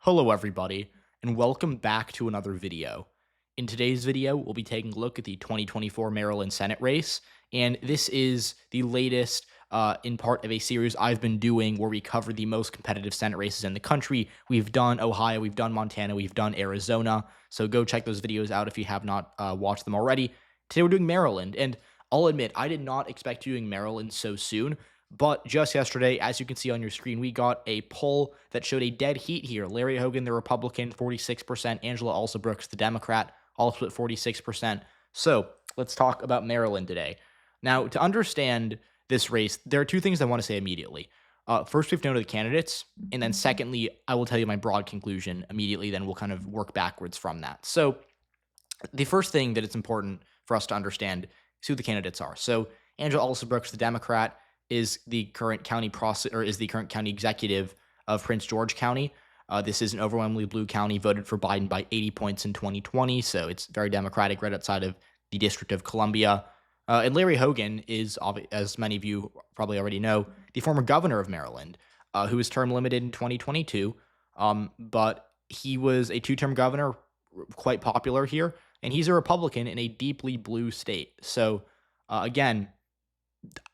Hello everybody, and welcome back to another video. In today's video, we'll be taking a look at the 2024 Maryland Senate race, and this is the latest in part of a series I've been doing where we cover the most competitive Senate races in the country. We've done Ohio, we've done Montana, we've done Arizona, so go check those videos out if you have not watched them already. Today we're doing Maryland, and I'll admit, I did not expect doing Maryland so soon. But just yesterday, as you can see on your screen, we got a poll that showed a dead heat here. Larry Hogan, the Republican, 46%. Angela Alsobrooks, the Democrat, also at 46%. So let's talk about Maryland today. Now, to understand this race, there are two things I want to say immediately. First, we have to know the candidates. And then secondly, I will tell you my broad conclusion immediately. Then we'll kind of work backwards from that. So the first thing that it's important for us to understand is who the candidates are. So Angela Alsobrooks, the Democrat, is the current county executive of Prince George County. This is an overwhelmingly blue county, voted for Biden by 80 points in 2020, so it's very Democratic, right outside of the District of Columbia. And Larry Hogan is, as many of you probably already know, the former governor of Maryland, who was term limited in 2022, but he was a two-term governor, quite popular here, and he's a Republican in a deeply blue state. So, again,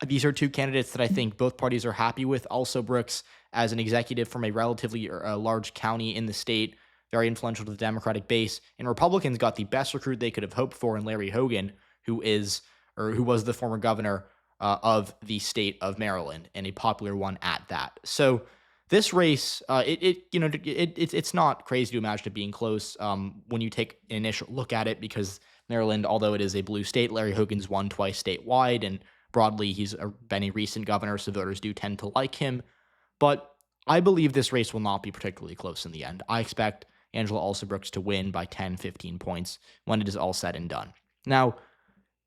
these are two candidates that I think both parties are happy with. Also, Brooks, as an executive from a relatively large county in the state, very influential to the Democratic base. And Republicans got the best recruit they could have hoped for in Larry Hogan, who was the former governor of the state of Maryland, and a popular one at that. So this race, it's not crazy to imagine it being close when you take an initial look at it, because Maryland, although it is a blue state, Larry Hogan's won twice statewide, and broadly, he's been a recent governor, so voters do tend to like him. But I believe this race will not be particularly close in the end. I expect Angela Alsobrooks to win by 10, 15 points when it is all said and done. Now,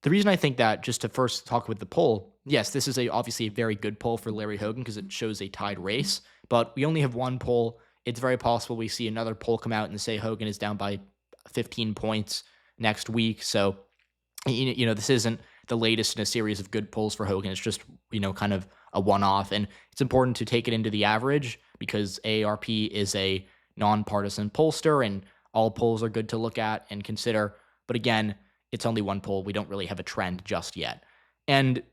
the reason I think that, just to first talk with the poll, yes, this is obviously a very good poll for Larry Hogan because it shows a tied race, but we only have one poll. It's very possible we see another poll come out and say Hogan is down by 15 points next week. So, this isn't the latest in a series of good polls for Hogan. It's just, kind of a one-off. And it's important to take it into the average because AARP is a nonpartisan pollster and all polls are good to look at and consider. But again, it's only one poll. We don't really have a trend just yet. And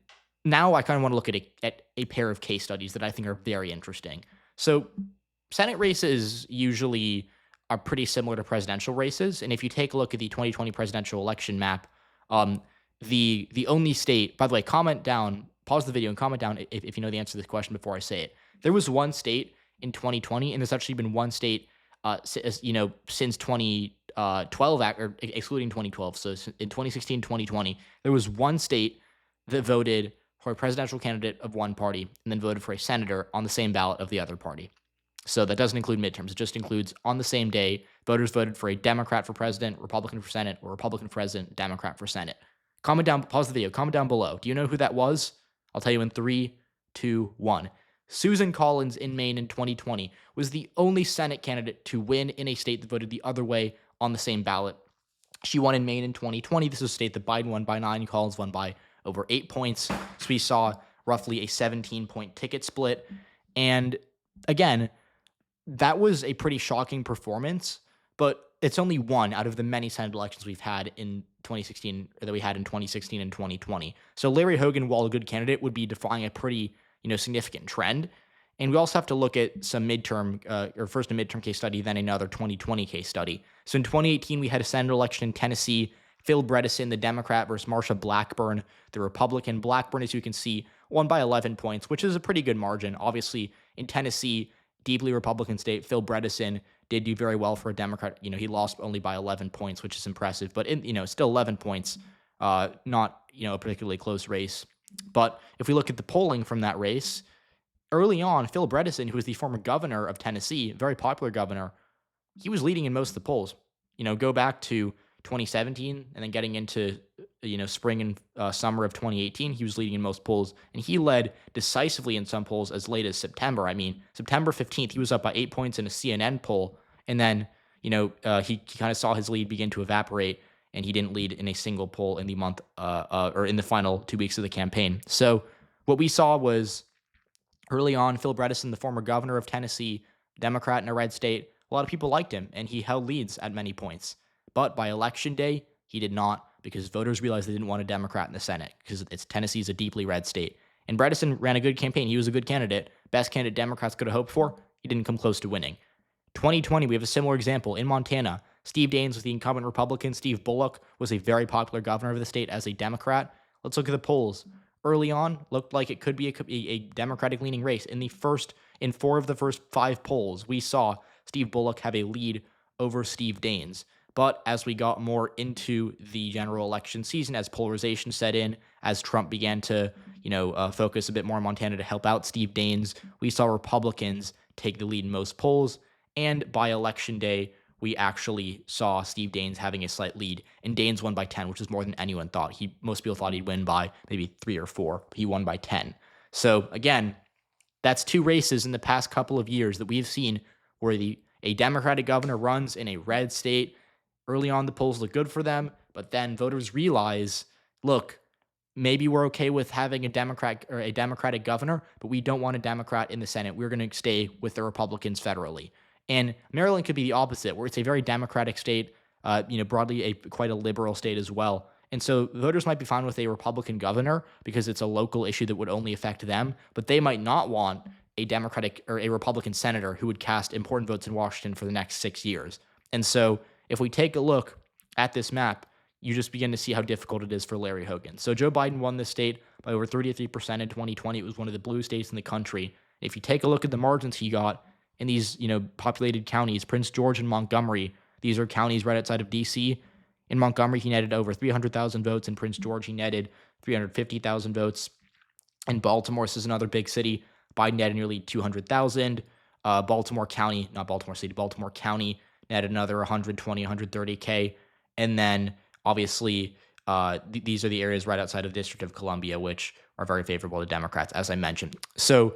now I kind of want to look at a pair of case studies that I think are very interesting. So Senate races usually are pretty similar to presidential races. And if you take a look at the 2020 presidential election map, the only state, by the way, comment down, pause the video and comment down if you know the answer to this question before I say it. There was one state in 2020, and there's actually been one state, since 2012, or excluding 2012. So in 2016, 2020, there was one state that voted for a presidential candidate of one party and then voted for a senator on the same ballot of the other party. So that doesn't include midterms. It just includes on the same day, voters voted for a Democrat for president, Republican for Senate, or Republican for president, Democrat for Senate. Comment down, pause the video, comment down below. Do you know who that was? I'll tell you in 3, 2, 1. Susan Collins in Maine in 2020 was the only Senate candidate to win in a state that voted the other way on the same ballot. She won in Maine in 2020. This is a state that Biden won by 9, Collins won by over 8 points. So we saw roughly a 17-point ticket split. And again, that was a pretty shocking performance, but it's only one out of the many Senate elections we've had in 2016, or that we had in 2016 and 2020. So Larry Hogan, while a good candidate, would be defying a pretty, significant trend. And we also have to look at some midterm, or first a midterm case study, then another 2020 case study. So in 2018, we had a Senate election in Tennessee. Phil Bredesen, the Democrat, versus Marsha Blackburn, the Republican. Blackburn, as you can see, won by 11 points, which is a pretty good margin. Obviously, in Tennessee, deeply Republican state, Phil Bredesen did do very well for a Democrat. He lost only by 11 points, which is impressive, but still 11 points, not, a particularly close race. But if we look at the polling from that race, early on, Phil Bredesen, who was the former governor of Tennessee, very popular governor, he was leading in most of the polls. Go back to 2017 and then getting into, spring and summer of 2018, he was leading in most polls, and he led decisively in some polls as late as September. I mean, September 15th, he was up by 8 points in a CNN poll, and then, he kind of saw his lead begin to evaporate, and he didn't lead in a single poll in the month, or in the final 2 weeks of the campaign. So what we saw was early on, Phil Bredesen, the former governor of Tennessee, Democrat in a red state, a lot of people liked him, and he held leads at many points. But by election day, he did not, because voters realized they didn't want a Democrat in the Senate, because Tennessee is a deeply red state. And Bredesen ran a good campaign. He was a good candidate. Best candidate Democrats could have hoped for. He didn't come close to winning. 2020, we have a similar example. In Montana, Steve Daines was the incumbent Republican. Steve Bullock was a very popular governor of the state as a Democrat. Let's look at the polls. Early on, looked like it could be a Democratic-leaning race. In 4 of the first 5 polls, we saw Steve Bullock have a lead over Steve Daines. But as we got more into the general election season, as polarization set in, as Trump began to, focus a bit more on Montana to help out Steve Daines, we saw Republicans take the lead in most polls. And by election day, we actually saw Steve Daines having a slight lead, and Daines won by 10, which is more than anyone thought. Most people thought he'd win by maybe 3 or 4. He won by 10. So again, that's 2 races in the past couple of years that we've seen where a Democratic governor runs in a red state. Early on, the polls look good for them, but then voters realize, look, maybe we're okay with having a Democratic governor, but we don't want a Democrat in the Senate. We're going to stay with the Republicans federally. And Maryland could be the opposite, where it's a very Democratic state, broadly quite a liberal state as well. And so voters might be fine with a Republican governor because it's a local issue that would only affect them, but they might not want a Democratic or a Republican senator who would cast important votes in Washington for the next 6 years. And so if we take a look at this map, you just begin to see how difficult it is for Larry Hogan. So Joe Biden won this state by over 33% in 2020. It was one of the blue states in the country. If you take a look at the margins he got in these, populated counties, Prince George and Montgomery, these are counties right outside of D.C. In Montgomery, he netted over 300,000 votes. In Prince George, he netted 350,000 votes. In Baltimore, this is another big city, Biden netted nearly 200,000. Baltimore County netted another 120, 130K. And then, obviously, these are the areas right outside of the District of Columbia, which are very favorable to Democrats, as I mentioned. So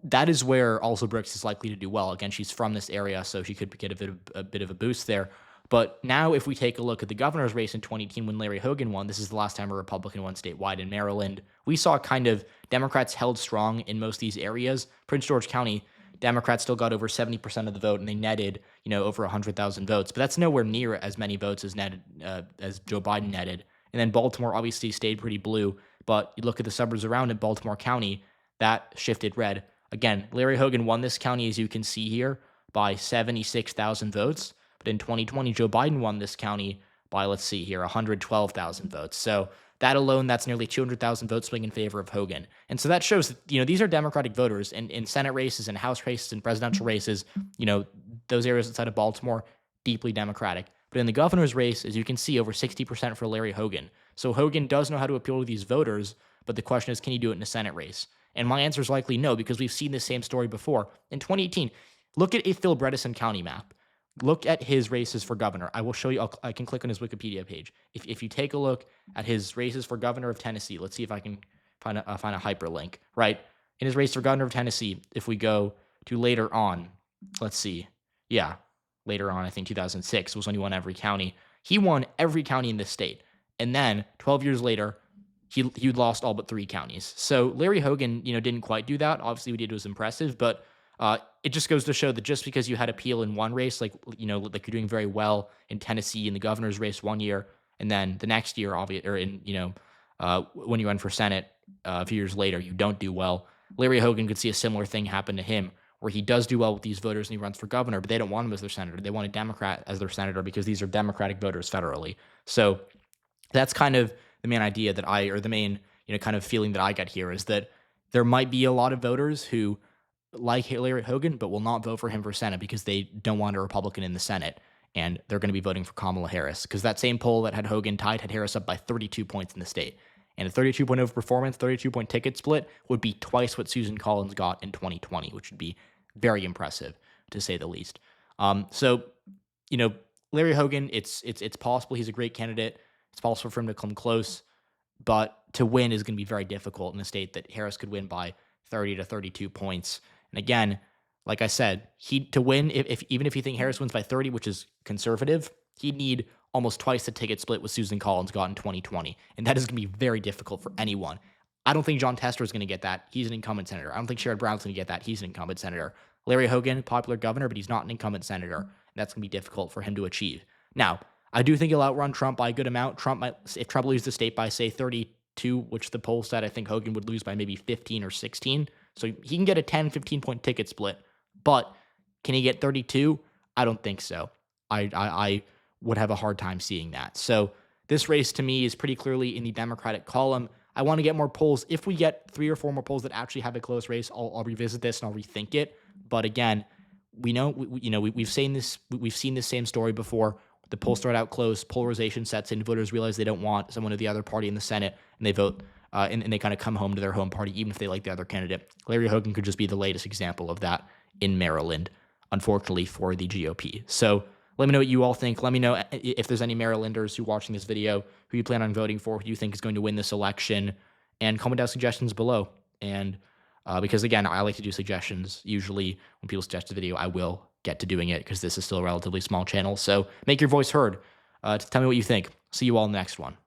that is where also Brooks is likely to do well. Again, she's from this area, so she could get a bit of a boost there. But now if we take a look at the governor's race in 2018 when Larry Hogan won, this is the last time a Republican won statewide in Maryland, we saw kind of Democrats held strong in most of these areas. Prince George County, Democrats still got over 70% of the vote, and they netted, over 100,000 votes. But that's nowhere near as many votes as Joe Biden netted. And then Baltimore obviously stayed pretty blue, but you look at the suburbs around it, Baltimore County, that shifted red. Again, Larry Hogan won this county, as you can see here, by 76,000 votes. But in 2020, Joe Biden won this county by, 112,000 votes. So that alone, that's nearly 200,000 votes swing in favor of Hogan. And so that shows that, these are Democratic voters. And in Senate races and House races and presidential races, those areas outside of Baltimore, deeply Democratic. But in the governor's race, as you can see, over 60% for Larry Hogan. So Hogan does know how to appeal to these voters, but the question is, can he do it in a Senate race? And my answer is likely no, because we've seen this same story before. In 2018, look at a Phil Bredesen County map. Look at his races for governor. I will show you. I can click on his Wikipedia page. If you take a look at his races for governor of Tennessee, let's see if I can find a hyperlink. Right in his race for governor of Tennessee, if we go to later on, let's see. Yeah, later on, I think 2006 was when he won every county. He won every county in this state, and then 12 years later, he lost all but 3 counties. So Larry Hogan, didn't quite do that. Obviously, what he did was impressive, but it just goes to show that just because you had appeal in one race, like you're doing very well in Tennessee in the governor's race one year, and then the next year, when you run for Senate a few years later, you don't do well. Larry Hogan could see a similar thing happen to him, where he does do well with these voters and he runs for governor, but they don't want him as their senator. They want a Democrat as their senator because these are Democratic voters federally. So that's kind of the main idea the main, kind of feeling that I get here is that there might be a lot of voters who like Larry Hogan, but will not vote for him for Senate because they don't want a Republican in the Senate, and they're going to be voting for Kamala Harris because that same poll that had Hogan tied had Harris up by 32 points in the state. And a 32-point overperformance, 32-point ticket split would be twice what Susan Collins got in 2020, which would be very impressive, to say the least. So, Larry Hogan, it's possible he's a great candidate. It's possible for him to come close, but to win is going to be very difficult in a state that Harris could win by 30 to 32 points. And again, like I said, to win, even if you think Harris wins by 30, which is conservative, he'd need almost twice the ticket split what Susan Collins got in 2020. And that is going to be very difficult for anyone. I don't think John Tester is going to get that. He's an incumbent senator. I don't think Sherrod Brown's going to get that. He's an incumbent senator. Larry Hogan, popular governor, but he's not an incumbent senator. And that's going to be difficult for him to achieve. Now, I do think he'll outrun Trump by a good amount. Trump might, if Trump loses the state by, say, 32, which the poll said, I think Hogan would lose by maybe 15 or 16. So he can get a 10, 15-point ticket split. But can he get 32? I don't think so. I would have a hard time seeing that. So this race to me is pretty clearly in the Democratic column. I want to get more polls. If we get 3 or 4 more polls that actually have a close race, I'll revisit this and I'll rethink it. But again, we've seen this same story before. The polls start out close, polarization sets in, voters realize they don't want someone of the other party in the Senate, and they vote, and they kind of come home to their home party, even if they like the other candidate. Larry Hogan could just be the latest example of that in Maryland, unfortunately for the GOP. So let me know what you all think. Let me know if there's any Marylanders who are watching this video who you plan on voting for, who you think is going to win this election, and comment down suggestions below. And because, again, I like to do suggestions. Usually when people suggest a video, I will get to doing it because this is still a relatively small channel. So make your voice heard. Tell me what you think. See you all in the next one.